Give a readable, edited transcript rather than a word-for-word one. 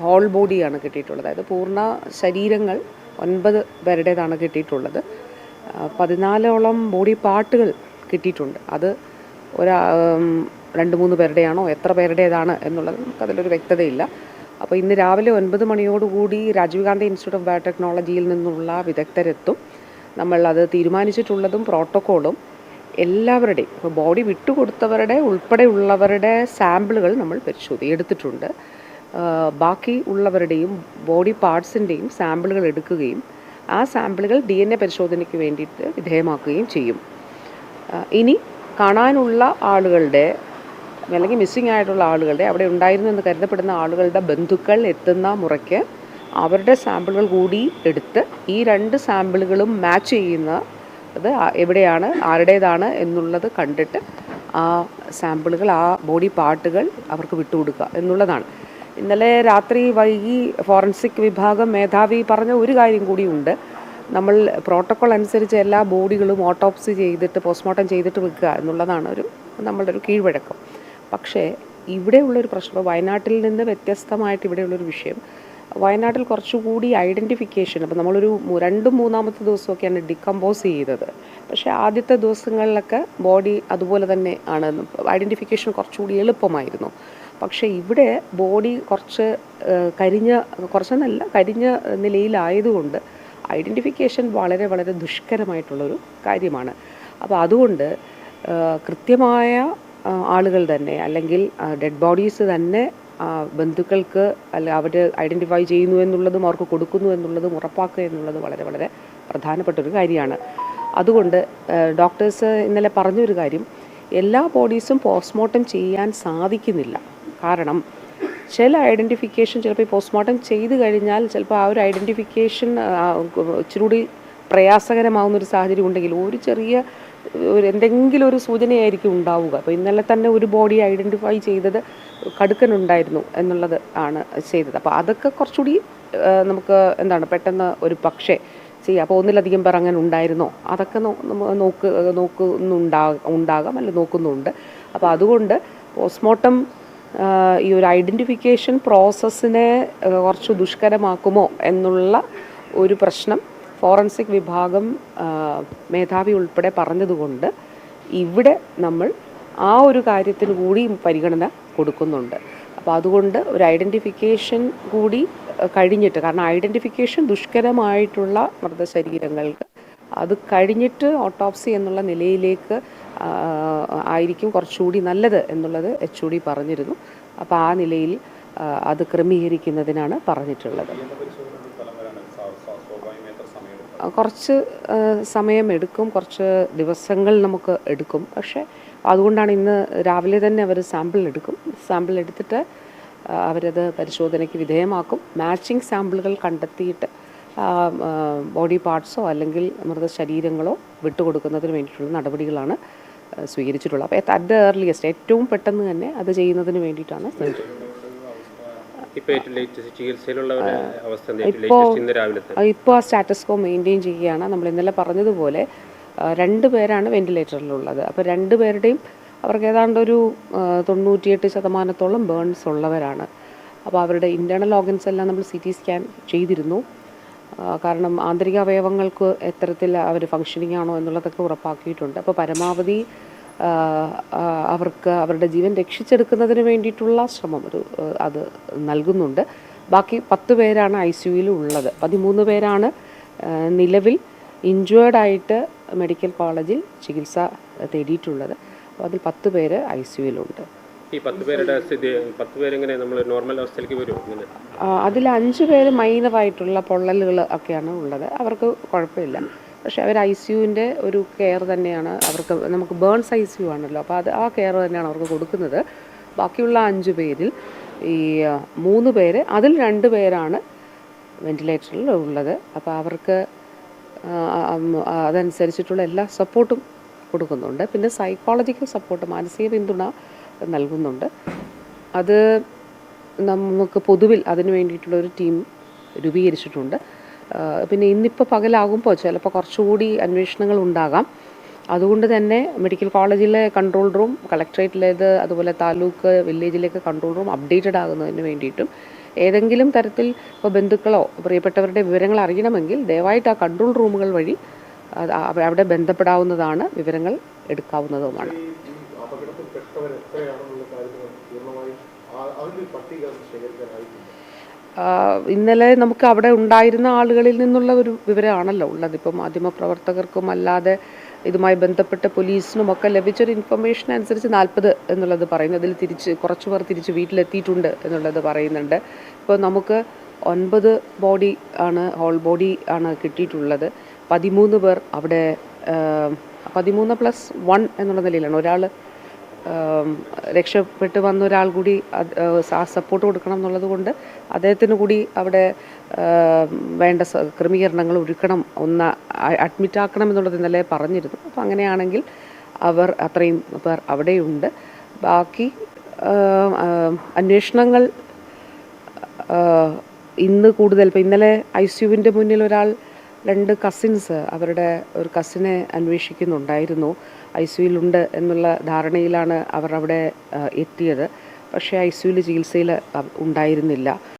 Whole ബോഡിയാണ് കിട്ടിയിട്ടുള്ളത്. അതായത് പൂർണ്ണ ശരീരങ്ങൾ 9 പേരുടേതാണ് കിട്ടിയിട്ടുള്ളത്. 14ഓളം ബോഡി പാർട്ടുകൾ കിട്ടിയിട്ടുണ്ട്. അത് 2-3 പേരുടെയാണോ എത്ര പേരുടേതാണ് എന്നുള്ളത് നമുക്കതിലൊരു വ്യക്തതയില്ല. അപ്പോൾ ഇന്ന് രാവിലെ 9 മണിയോടുകൂടി രാജീവ് ഗാന്ധി ഇൻസ്റ്റിറ്റ്യൂട്ട് ഓഫ് ബയോടെക്നോളജിയിൽ നിന്നുള്ള വിദഗ്ധരെത്തും. നമ്മൾ അത് തീരുമാനിച്ചിട്ടുള്ളതും പ്രോട്ടോക്കോളും എല്ലാവരുടെയും, ഇപ്പോൾ ബോഡി വിട്ടുകൊടുത്തവരുടെ ഉൾപ്പെടെയുള്ളവരുടെ സാമ്പിളുകൾ നമ്മൾ എടുത്തിട്ടുണ്ട്. ബാക്കി ഉള്ളവരുടെയും ബോഡി പാർട്സിൻ്റെയും സാമ്പിളുകൾ എടുക്കുകയും ആ സാമ്പിളുകൾ DNA പരിശോധനയ്ക്ക് വേണ്ടിയിട്ട് വിധേയമാക്കുകയും ചെയ്യും. ഇനി കാണാനുള്ള ആളുകളുടെ അല്ലെങ്കിൽ മിസ്സിംഗ് ആയിട്ടുള്ള ആളുകളുടെ, അവിടെ ഉണ്ടായിരുന്നു എന്ന് കരുതപ്പെടുന്ന ആളുകളുടെ ബന്ധുക്കൾ എത്തുന്ന മുറയ്ക്ക് അവരുടെ സാമ്പിളുകൾ കൂടി എടുത്ത് ഈ 2 സാമ്പിളുകളും മാച്ച് ചെയ്യുന്നത് എവിടെയാണ്, ആരുടേതാണ് എന്നുള്ളത് കണ്ടിട്ട് ആ സാമ്പിളുകൾ, ആ ബോഡി പാർട്ടുകൾ അവർക്ക് വിട്ടുകൊടുക്കുക എന്നുള്ളതാണ്. ഇന്നലെ രാത്രി വൈകി ഫോറൻസിക് വിഭാഗം മേധാവി പറഞ്ഞ ഒരു കാര്യം കൂടിയുണ്ട്. നമ്മൾ പ്രോട്ടോക്കോൾ അനുസരിച്ച് എല്ലാ ബോഡികളും ഓട്ടോപ്സി ചെയ്തിട്ട് പോസ്റ്റ്മോർട്ടം ചെയ്തിട്ട് വെക്കുക എന്നുള്ളതാണ് നമ്മളുടെ ഒരു കീഴ്വഴക്കം. പക്ഷേ ഇവിടെയുള്ളൊരു പ്രശ്നം, വയനാട്ടിൽ നിന്ന് വ്യത്യസ്തമായിട്ട് ഇവിടെയുള്ളൊരു വിഷയം, വയനാട്ടിൽ കുറച്ചുകൂടി ഐഡൻറ്റിഫിക്കേഷൻ, അപ്പോൾ നമ്മളൊരു 2-3 ദിവസമൊക്കെയാണ് ഡിക്കമ്പോസ് ചെയ്തത്. പക്ഷേ ആദ്യത്തെ ദിവസങ്ങളിലൊക്കെ ബോഡി അതുപോലെ തന്നെ ആണ്, ഐഡൻറ്റിഫിക്കേഷൻ കുറച്ചുകൂടി എളുപ്പമായിരുന്നു. പക്ഷേ ഇവിടെ ബോഡി കരിഞ്ഞ നിലയിലായതുകൊണ്ട് ഐഡൻറ്റിഫിക്കേഷൻ വളരെ വളരെ ദുഷ്കരമായിട്ടുള്ളൊരു കാര്യമാണ്. അപ്പോൾ അതുകൊണ്ട് കൃത്യമായ ആളുകൾ തന്നെ, അല്ലെങ്കിൽ ഡെഡ് ബോഡീസ് തന്നെ ബന്ധുക്കൾക്ക് അവർ ഐഡൻറ്റിഫൈ ചെയ്യുന്നു എന്നുള്ളതും അവർക്ക് കൊടുക്കുന്നു എന്നുള്ളതും ഉറപ്പാക്കുക എന്നുള്ളത് വളരെ വളരെ പ്രധാനപ്പെട്ടൊരു കാര്യമാണ്. അതുകൊണ്ട് ഡോക്ടേഴ്സ് ഇന്നലെ പറഞ്ഞൊരു കാര്യം, എല്ലാ ബോഡീസും പോസ്റ്റ്മോർട്ടം ചെയ്യാൻ സാധിക്കുന്നില്ല. കാരണം ചില ഐഡൻറ്റിഫിക്കേഷൻ ചിലപ്പോൾ ഈ പോസ്റ്റ്മോർട്ടം ചെയ്ത് കഴിഞ്ഞാൽ ചിലപ്പോൾ ആ ഒരു ഐഡൻറ്റിഫിക്കേഷൻ ഇച്ചിരി പ്രയാസകരമാവുന്നൊരു സാഹചര്യം ഉണ്ടെങ്കിൽ എന്തെങ്കിലും ഒരു സൂചനയായിരിക്കും ഉണ്ടാവുക. അപ്പോൾ ഇന്നലെ തന്നെ ഒരു ബോഡി ഐഡൻറ്റിഫൈ ചെയ്തത് കടുക്കനുണ്ടായിരുന്നു എന്നുള്ളത് ആണ് ചെയ്തത്. അപ്പോൾ അതൊക്കെ കുറച്ചുകൂടി നമുക്ക് പെട്ടെന്ന് ഒരു പക്ഷേ ചെയ്യാം. അപ്പോൾ ഒന്നിലധികം പേർ അങ്ങനെ ഉണ്ടായിരുന്നോ, അതൊക്കെ ഉണ്ടാകാം, അല്ല നോക്കുന്നുണ്ട്. അപ്പോൾ അതുകൊണ്ട് പോസ്റ്റ്മോർട്ടം ഈ ഒരു ഐഡൻറ്റിഫിക്കേഷൻ പ്രോസസ്സിനെ കുറച്ച് ദുഷ്കരമാക്കുമോ എന്നുള്ള ഒരു പ്രശ്നം ഫോറൻസിക് വിഭാഗം മേധാവി ഉൾപ്പെടെ പറഞ്ഞതുകൊണ്ട് ഇവിടെ നമ്മൾ ആ ഒരു കാര്യത്തിന് കൂടി പരിഗണന കൊടുക്കുന്നുണ്ട്. അപ്പോൾ അതുകൊണ്ട് ഒരു ഐഡൻറ്റിഫിക്കേഷൻ കൂടി കഴിഞ്ഞിട്ട്, കാരണം ഐഡൻറ്റിഫിക്കേഷൻ ദുഷ്കരമായിട്ടുള്ള മൃതശരീരങ്ങൾക്ക് അത് കഴിഞ്ഞിട്ട് ഓട്ടോപ്സി എന്നുള്ള നിലയിലേക്ക് ആയിരിക്കും കുറച്ചുകൂടി നല്ലത് എന്നുള്ളത് HOD പറഞ്ഞിരുന്നു. അപ്പോൾ ആ നിലയിൽ അത് ക്രമീകരിക്കുന്നതിനാണ് പറഞ്ഞിട്ടുള്ളത്. കുറച്ച് സമയമെടുക്കും, കുറച്ച് ദിവസങ്ങൾ നമുക്ക് എടുക്കും. പക്ഷേ അതുകൊണ്ടാണ് ഇന്ന് രാവിലെ തന്നെ അവർ സാമ്പിൾ എടുത്തിട്ട് അവരത് പരിശോധനയ്ക്ക് വിധേയമാക്കും. മാച്ചിങ് സാമ്പിളുകൾ കണ്ടെത്തിയിട്ട് ബോഡി പാർട്സോ അല്ലെങ്കിൽ മൃതശരീരങ്ങളോ വിട്ടുകൊടുക്കുന്നതിന് വേണ്ടിയിട്ടുള്ള നടപടികളാണ് സ്വീകരിച്ചിട്ടുള്ളത്. അപ്പോൾ അറ്റ് ദ ഏർലിയസ്റ്റ്, ഏറ്റവും പെട്ടെന്ന് തന്നെ അത് ചെയ്യുന്നതിന് വേണ്ടിയിട്ടാണ് ശ്രമിച്ചത്. ഇപ്പോൾ ആ സ്റ്റാറ്റസ് കോ മെയിൻറ്റെയിൻ ചെയ്യുകയാണ്. നമ്മൾ ഇന്നലെ പറഞ്ഞതുപോലെ 2 പേരാണ് വെന്റിലേറ്ററിലുള്ളത്. അപ്പോൾ 2 പേരുടെയും അവർക്ക് ഏതാണ്ട് ഒരു 98% ബേൺസ് ഉള്ളവരാണ്. അപ്പോൾ അവരുടെ ഇൻറ്റേർണൽ ഓർഗൻസ് എല്ലാം നമ്മൾ CT സ്കാൻ ചെയ്തിരുന്നു. കാരണം ആന്തരിക അവയവങ്ങൾക്ക് എത്തരത്തിൽ അവർ ഫങ്ഷനിങ് ആണോ എന്നുള്ളതൊക്കെ ഉറപ്പാക്കിയിട്ടുണ്ട്. അപ്പോൾ പരമാവധി അവർക്ക് അവരുടെ ജീവൻ രക്ഷിച്ചെടുക്കുന്നതിന് വേണ്ടിയിട്ടുള്ള ശ്രമം അത് നൽകുന്നുണ്ട്. ബാക്കി 10 പേരാണ് ICUയിൽ ഉള്ളത്. 13 പേരാണ് നിലവിൽ ഇൻജേർഡായിട്ട് മെഡിക്കൽ കോളേജിൽ ചികിത്സ തേടിയിട്ടുള്ളത്. അപ്പോൾ അതിൽ 10 പേര് ICUയിലുണ്ട്. ഈ 10 പേരുടെ സ്ഥിതി, 10 പേരെങ്ങനെ നമ്മൾ നോർമൽ അവസ്ഥയിലേക്ക് വരുമോ? അതിൽ 5 പേര് മൈനറായിട്ടുള്ള പൊള്ളലുകൾ ഒക്കെയാണ് ഉള്ളത്. അവർക്ക് കുഴപ്പമില്ല. പക്ഷേ അവർ ICUവിൻ്റെ ഒരു കെയർ തന്നെയാണ് അവർക്ക്. നമുക്ക് ബേൺസ് ICU ആണല്ലോ, അപ്പോൾ ആ കെയർ തന്നെയാണ് അവർക്ക് കൊടുക്കുന്നത്. ബാക്കിയുള്ള 5 പേരിൽ ഈ 3 പേര്, അതിൽ 2 പേരാണ് വെന്റിലേറ്ററിൽ ഉള്ളത്. അപ്പോൾ അവർക്ക് അതനുസരിച്ചിട്ടുള്ള എല്ലാ സപ്പോർട്ടും കൊടുക്കുന്നുണ്ട്. പിന്നെ സൈക്കോളജിക്കൽ സപ്പോർട്ട്, മാനസിക പിന്തുണ നൽകുന്നുണ്ട്. അത് നമുക്ക് പൊതുവിൽ അതിന് വേണ്ടിയിട്ടുള്ളൊരു ടീം രൂപീകരിച്ചിട്ടുണ്ട്. പിന്നെ ഇന്നിപ്പോൾ പകലാകുമ്പോൾ ചിലപ്പോൾ കുറച്ചുകൂടി അന്വേഷണങ്ങൾ ഉണ്ടാകാം. അതുകൊണ്ട് തന്നെ മെഡിക്കൽ കോളേജിലെ കൺട്രോൾ റൂം, കളക്ട്രേറ്റിലേത്, അതുപോലെ താലൂക്ക്, വില്ലേജിലേക്ക് കൺട്രോൾ റൂം അപ്ഡേറ്റഡ് ആകുന്നതിന് വേണ്ടിയിട്ടും ഏതെങ്കിലും തരത്തിൽ ഇപ്പോൾ ബന്ധുക്കളോ പ്രിയപ്പെട്ടവരുടെ വിവരങ്ങൾ അറിയണമെങ്കിൽ ദയവായിട്ട് ആ കൺട്രോൾ റൂമുകൾ വഴി അവിടെ ബന്ധപ്പെടാവുന്നതാണ്, വിവരങ്ങൾ എടുക്കാവുന്നതുമാണ്. ഇന്നലെ നമുക്ക് അവിടെ ഉണ്ടായിരുന്ന ആളുകളിൽ നിന്നുള്ള ഒരു വിവരമാണല്ലോ ഉള്ളത്. ഇപ്പം മാധ്യമപ്രവർത്തകർക്കും അല്ലാതെ ഇതുമായി ബന്ധപ്പെട്ട് പോലീസിനുമൊക്കെ ലഭിച്ചൊരു ഇൻഫർമേഷൻ അനുസരിച്ച് 40 എന്നുള്ളത് പറയുന്നു. അതിൽ കുറച്ച് പേർ തിരിച്ച് വീട്ടിലെത്തിയിട്ടുണ്ട് എന്നുള്ളത് പറയുന്നുണ്ട്. ഇപ്പോൾ നമുക്ക് 9 ബോഡി ആണ്, ഹോൾ ബോഡി ആണ് കിട്ടിയിട്ടുള്ളത്. 13 പേർ അവിടെ 13+1 എന്നുള്ള നിലയിലാണ്. ഒരാൾ രക്ഷപ്പെട്ട് വന്ന ഒരാൾ കൂടി സപ്പോർട്ട് കൊടുക്കണം എന്നുള്ളത് കൊണ്ട് അദ്ദേഹത്തിന് കൂടി അവിടെ വേണ്ട ക്രമീകരണങ്ങൾ ഒരുക്കണം, ഒന്ന് അഡ്മിറ്റാക്കണം എന്നുള്ളത് ഇന്നലെ പറഞ്ഞിരുന്നു. അപ്പോൾ അങ്ങനെയാണെങ്കിൽ അവർ അത്രയും പേർ അവിടെയുണ്ട്. ബാക്കി അന്വേഷണങ്ങൾ ഇന്ന് കൂടുതൽ, ഇപ്പോൾ ഇന്നലെ ICUവിൻ്റെ മുന്നിൽ 2 കസിൻസ് അവരുടെ ഒരു കസിനെ അന്വേഷിക്കുന്നുണ്ടായിരുന്നു. ICUവിലുണ്ട് എന്നുള്ള ധാരണയിലാണ് അവർ അവിടെ എത്തിയത്. പക്ഷേ ICUവിൽ ചികിത്സയിൽ ഉണ്ടായിരുന്നില്ല.